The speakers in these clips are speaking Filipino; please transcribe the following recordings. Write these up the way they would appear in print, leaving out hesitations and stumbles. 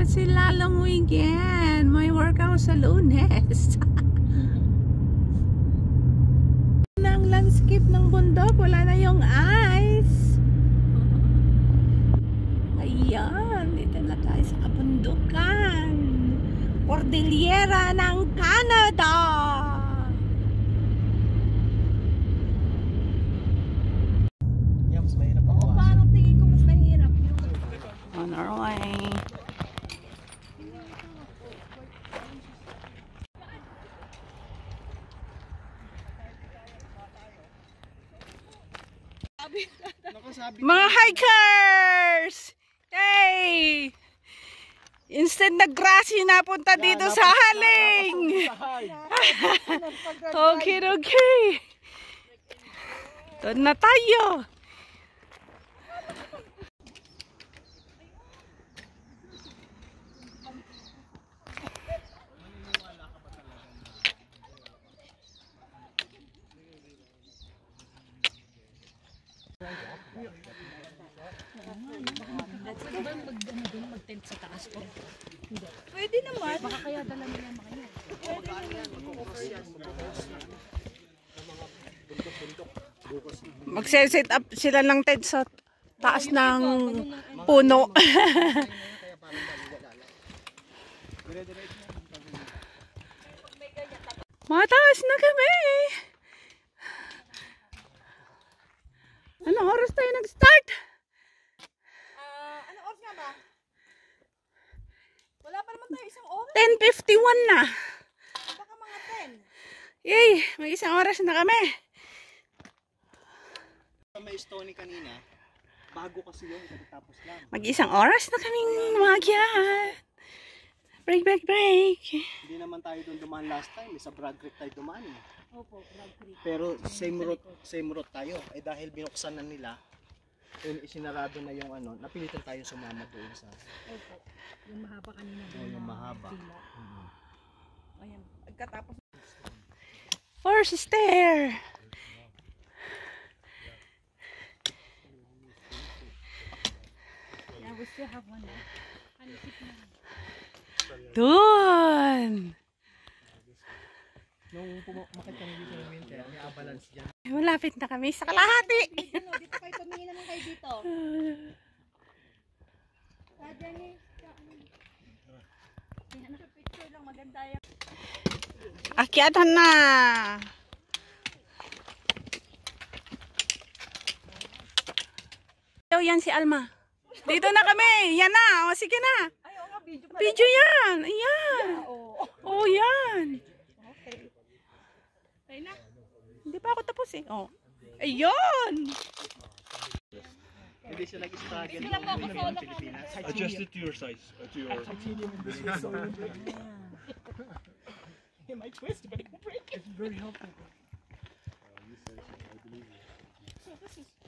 kasi lalong weekend. May workout sa Lunes. Ang landscape ng bundok, wala na yung ice. Ayan, dito na tayo sa kabundukan. Cordillera ng Canada. Mas mahirap ako. Oo, parang tingin ko mas mahirap. On our way. Mga hikers! Hey! Instead na grassy napunta dito sa haling. Okay, okay. Doon na tayo. Mag-tent sa taas po. Pwede naman. Baka kaya dala nila mga yan. Magse-set up sila ng tent sa taas ng puno. Mataas na kami. Anong oras tayo nag-start? Anong oras nga ba? Wala pa naman tayo isang oras. 10:51 na. Baka mga 10. Yay! May isang oras na kami. May Stony kanina, bago kasi yun, tapos lang. Mag-isang oras na kaming umakyat. Break, break, break. Hindi naman tayo doon dumaan last time, sa Bragg Creek tayo dumaan eh. Opo, Bragg Creek. Pero same route tayo. Eh dahil binuksan na nila, isinarado na yung ano, napilitan tayo sumama doon sa... Opo, yung mahaba kanina. yung mahaba. Ayan, pagkatapos. First stair. Yeah, we still have one now. Doon. Nung makita kami dito ng winter, may avalanche dyan. Malapit na kami sa kalahati. Dito kayo, tumingin naman kayo dito. Picture lang, maganda yan. Akyatan na. Yan si Alma. Dito na kami. Yan na. O, sige na. Ay, oo nga, video pa. Video yan. Ayan. Oh, yan. Okay. Tayo na. Hindi pa ako tapos eh. Oh. Ayun. Hindi siya nag-struggle Sila po ako solo. Pilipinas. Adjust it to your size. To your... It might twist, but it won't break. It's very helpful.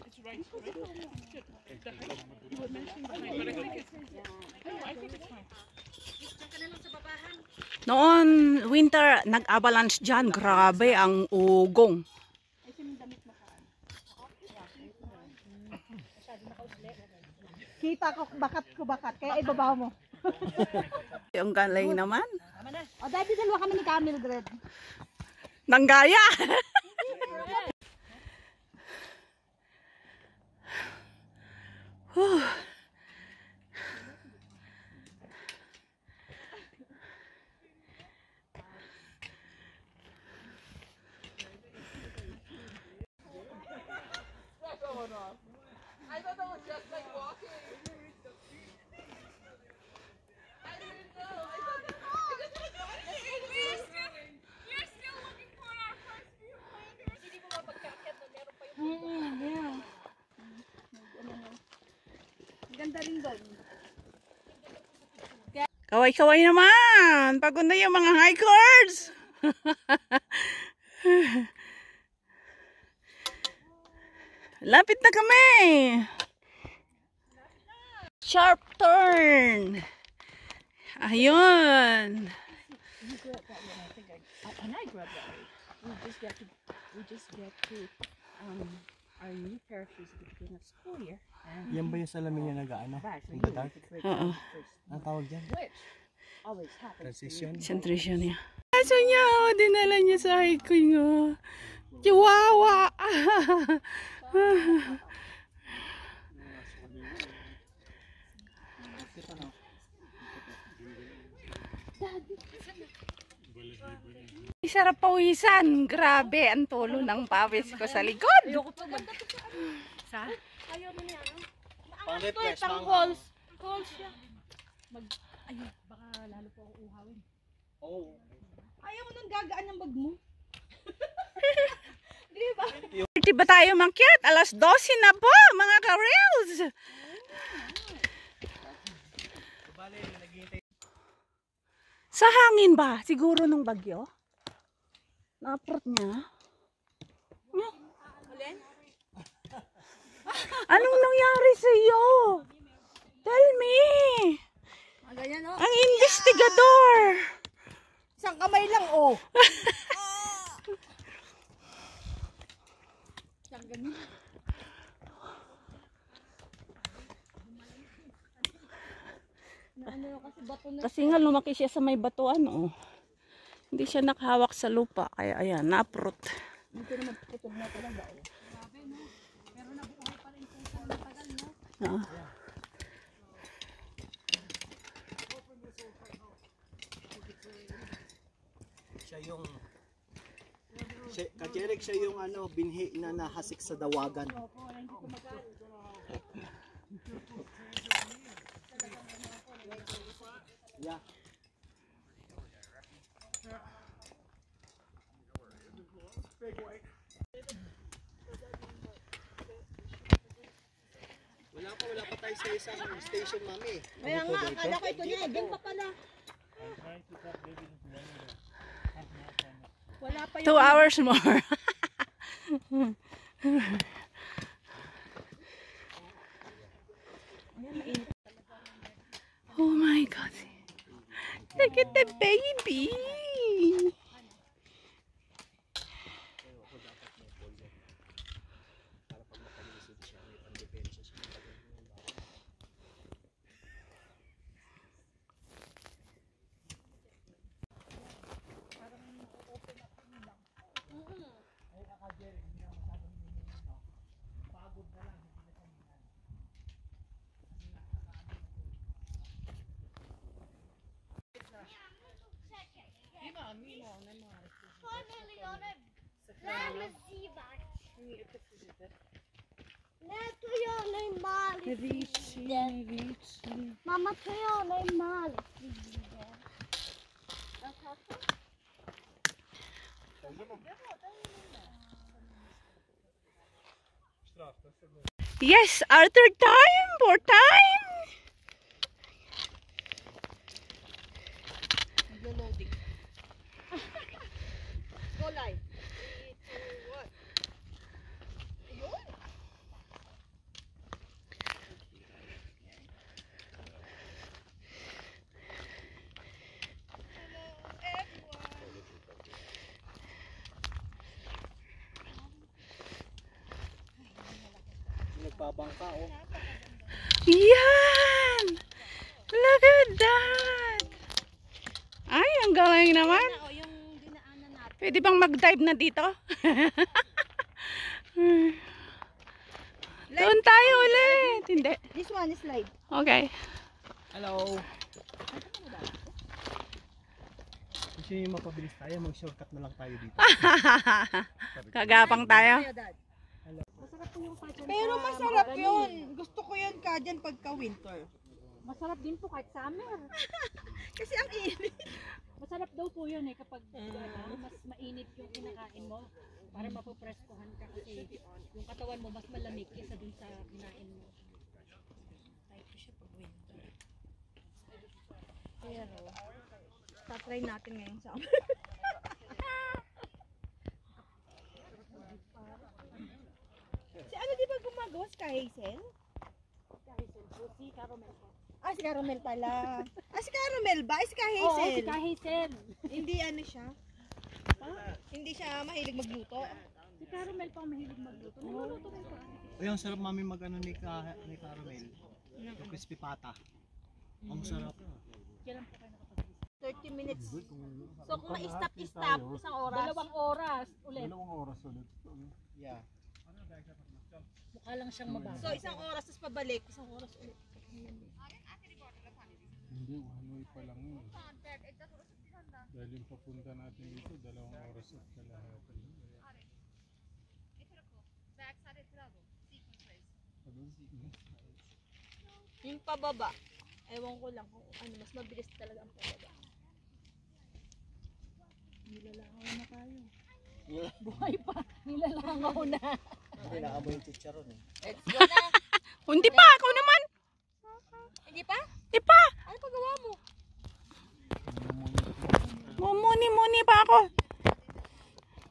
It's right. You were mentioning behind, but I think it's fine. Noon, winter, nag-avalanche dyan. Grabe ang ugong. Kita ko bakat, kaya ibabaw mo. Yung galing naman. O, dati dalawa kami ni Camille Gred. Nanggaya. I thought that was just like walking. I didn't know. I thought that we're still looking for our first view. Hindi mo mapagkakit na meron pa yung Yeah. Ganda rin doon. Kaway-kaway naman. Pagod na yung mga hikers. Lapit na kami. Sharp turn. Ayun. And I grabbed that way. We just get to our new pair of shoes at the beginning of school year. And Yan ba yung salamin niya nag-ano? bags. Ang dark? Oo. Ang tawag dyan? which always happens. Transition. Sentrisyon niya. Aso niya, oh, dinala niya sa hiking, oh. Chihuahua! Sarap pawisan. Grabe, ang tulo ng pawis ko sa likod. Ayoko to sa? Ayaw mo niya, ano? Pang-refresh, Pang calls. Calls siya. Ayun, baka lalo po akong uhawin. Oh. Ayaw mo nang gagaan ng bag mo. Di ba tayo mangyat? Alas 12 na po, mga ka-reels. Sa hangin ba? Siguro nung bagyo? Na-approt niya? Anong nangyari sa iyo? Tell me. Ganyan, oh. Ang investigador. Isang kamay lang, oh. Isang ganyan. Kasi bato na. Kasi nga lumaki siya sa may batuan, oh. Hindi siya nakahawak sa lupa. Kaya ayan, na-approt. Hindi naman putol na talaga, oh. Grabe, no? Pero nabuhay pa rin kung saan matagal, no? Oo. Siya yung Kajerik, siya yung ano, binhi na nahasik sa dawagan. Yeah. Wala pa tayo sa isang station, mami. Kaya nga, akala ko ito niya, din pa pala. Wala pa 2 hours more. Oh my God. Look at the baby. Mamma, tror jag är mal. Yes, Arthur time for time. Naglo-loading. Go live. 3, 2, 1. Ayun. Nagbabangka, oh. Yan! Look at that! Ay, ang galing naman. O, yung dinaanan natin. Pwede bang mag-dive na dito? Doon tayo ulit. Hindi. This one is live. Okay. Hello. Gusto nyo mapabilis tayo, mag-shortcut na lang tayo dito. Kagapang tayo. Pero masarap yun. Gusto ko yun ka dyan pagka winter. Masarap din po kahit summer. Kasi ang init. Masarap daw po yun eh kapag mas mainit yung kinakain mo para mapopreskohan ka kasi yung katawan mo mas malamig kaysa dun sa kinain mo. Type ko siya pag winter. Pero, tatry natin ngayong summer. Si ano di ba gumagawa? Si Hazel? Si Caramel po. Ah, si Caramel pala. Ah, si Caramel ba? Ay, si Oo, Hazel. si Hazel. Hindi ano siya? Hindi siya mahilig magluto. Si Caramel pa mahilig magluto. Nagluluto rin po. Uy, ang sarap mami mag-ano ni Caramel. Yung crispy pata. Ang sarap. Kailan po kayo nakapag-isip? 30 minutes. So kung ma-stop, isang oras. 2 oras ulit. Yeah. Mukha lang siyang mabagal. So isang oras, tapos pabalik. Isang oras ulit. Hindi, one way pa lang yun. Dahil yung papunta natin dito, 2 oras at kalahati. Yung pababa, ewan ko lang kung ano, mas mabilis talaga ang pababa. Nilalangaw na tayo. Buhay pa. Nilalangaw na. Hindi naamoy yung chicharon eh. Let's go na! Hindi pa, ako naman. Hindi pa? Hindi pa. Ano pagawa mo? Mumuni-muni pa ako.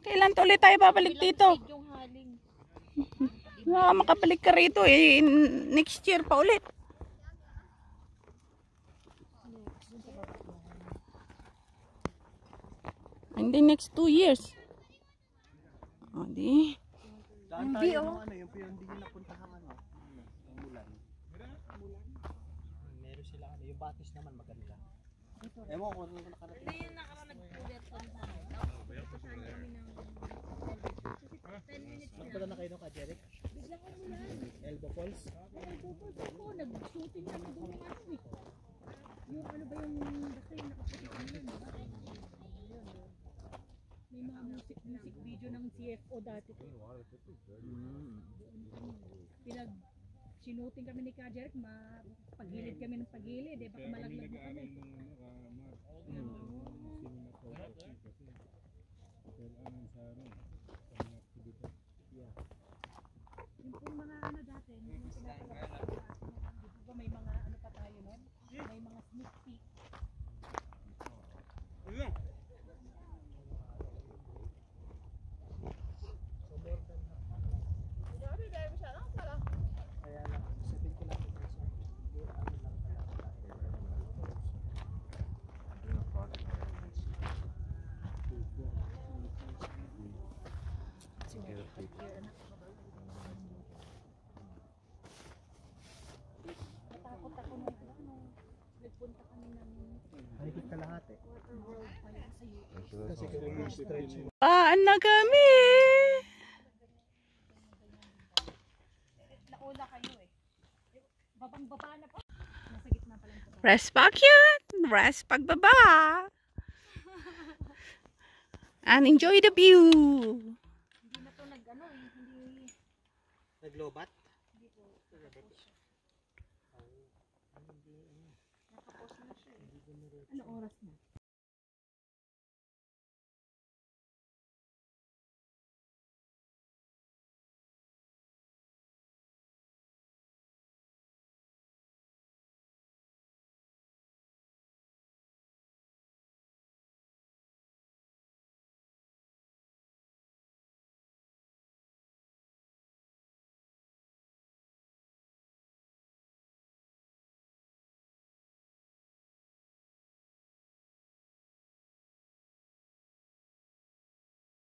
Kailan to ulit tayo babalik dito? Yung haling. Makabalik ka rito eh. Next year pa ulit. Hindi next 2 years. O di. Daan tayo ng ano, yung hindi nyo napuntahan ano. Yung Mulan. Meron sila ano, yung Batis naman maganda. Ewan ko kung nakarating. Hindi yun nakarating ulit sa Magpunta na kayo nung ka-Jeric? Elbow Falls? Ako, nag-shooting kami doon ng ano eh. Yung ano ba yung basta yung nakaputi kami yun, diba? May mga music video ng CFO dati. Sinuting kami ni Kajerek, pagilid kami ng pagilid eh, baka malaglag mo kami. Yung pong mga ano dati, yung pinapalapit sa atin, di ba may mga ano pa tayo nun? May mga sneak peek. Kaya lang, 7 kilometers. Ano lang pala. Natakot ako nung nagpunta kami ng Higit kalahati. Waterworld pa yun sa US. Kasi kung yung stretch mo. Paan na kami. Nauna kayo eh. Babang-baba na pa. Nasa gitna pa lang po. Rest back yun. Rest pagbaba. And enjoy the view. Hindi na to nag-ano eh. Hindi. Naglobat? Nakapos na siya eh. Ano oras na?